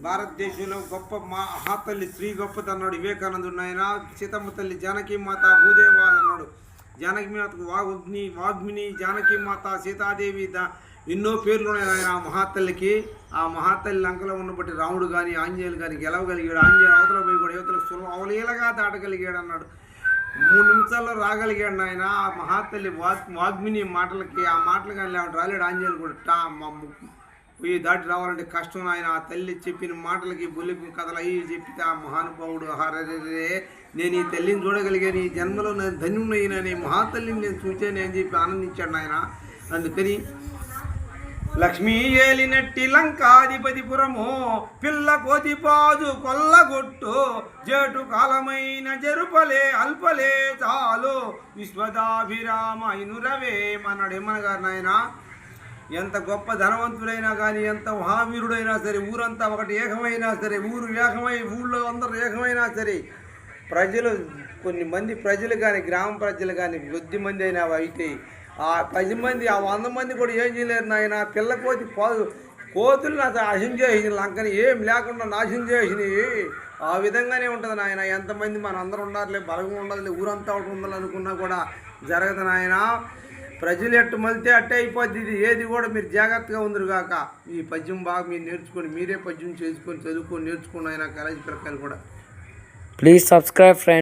భారతదేశంలో గొప్ప మహాతల్లి స్త్రీ గొప్పతన్నాడు వివేకానందుడు. ఆయన సీతమ్మ తల్లి జానకి మాత భూదేవాలు అన్నాడు. జానకి మాతకు వాగ్మిని జానకి మాత సీతాదేవి ఎన్నో పేర్లు ఉన్నాయి ఆయన మహాతల్లికి. ఆ మహాతల్లి లంకలో ఉన్నప్పటి రాముడు కానీ ఆంజనేయులు కానీ గెలవగలిగాడు. ఆంజనేయులు అవతల పోయి కూడా యువతలకు అవలీలగా దాటగలిగాడు అన్నాడు. 3 నిమిషాల్లో రాగలిగాడు ఆయన. ఆ మహాతల్లి వాగ్మిని మాటలకి ఆ మాటలు కానీ రాలేడు. ఆంజనేయులు కూడా పోయి దాటి రావాలంటే కష్టం. ఆయన ఆ తల్లి చెప్పిన మాటలకి బొలికి కథలు అయ్యి చెప్పితే ఆ మహానుభావుడు హరే నేను ఈ తల్లిని చూడగలిగాను, ఈ జన్మలో నేను ధన్యునైనని మహాతల్లిని నేను చూచాను అని చెప్పి ఆనందించాడు ఆయన. అందుకని లక్ష్మీ ఏలినట్టి లంకాధిపతిపురము పిల్ల కోతిపాదు కొల్లగొట్టు జేటు కాలమైన జరుపలే అల్పలే చాలు విశ్వదాభిరామ ఇనురవే అన్నాడు ఎమ్మన గారు. నాయన ఎంత గొప్ప ధనవంతుడైనా కానీ ఎంత మహావీరుడైనా సరే ఊరంతా ఒకటి ఏకమైనా సరే ఊళ్ళో అందరూ ఏకమైనా సరే కొన్ని మంది ప్రజలు కానీ గ్రామ ప్రజలు కానీ కొద్ది మంది అయినా అయితే ఆ 10 మంది ఆ 100 మంది కూడా ఏం చేయలేరు నాయన. పిల్ల కోతులు నాకు నాశనం చేసింది, లంకని ఏం లేకుండా నాశనం చేసినవి. ఆ విధంగానే ఉంటుంది నాయన. ఎంతమంది మన అందరూ ఉండాలి, బలంగా ఉండదులే, ఊరంతా ఒకటి ఉండాలనుకున్నా కూడా జరగదు నాయన. ప్రజలు ఎట్టు మలితే అట్టే అయిపోద్ది. ఇది ఏది కూడా మీరు జాగ్రత్తగా ఉందరు కాక ఈ పద్యం బాగా మీరు నేర్చుకొని మీరే పద్యం చేసుకొని చదువుకొని నేర్చుకుని ఆయన కాలేజీ పిల్లకాయలు కూడా. Please subscribe friends.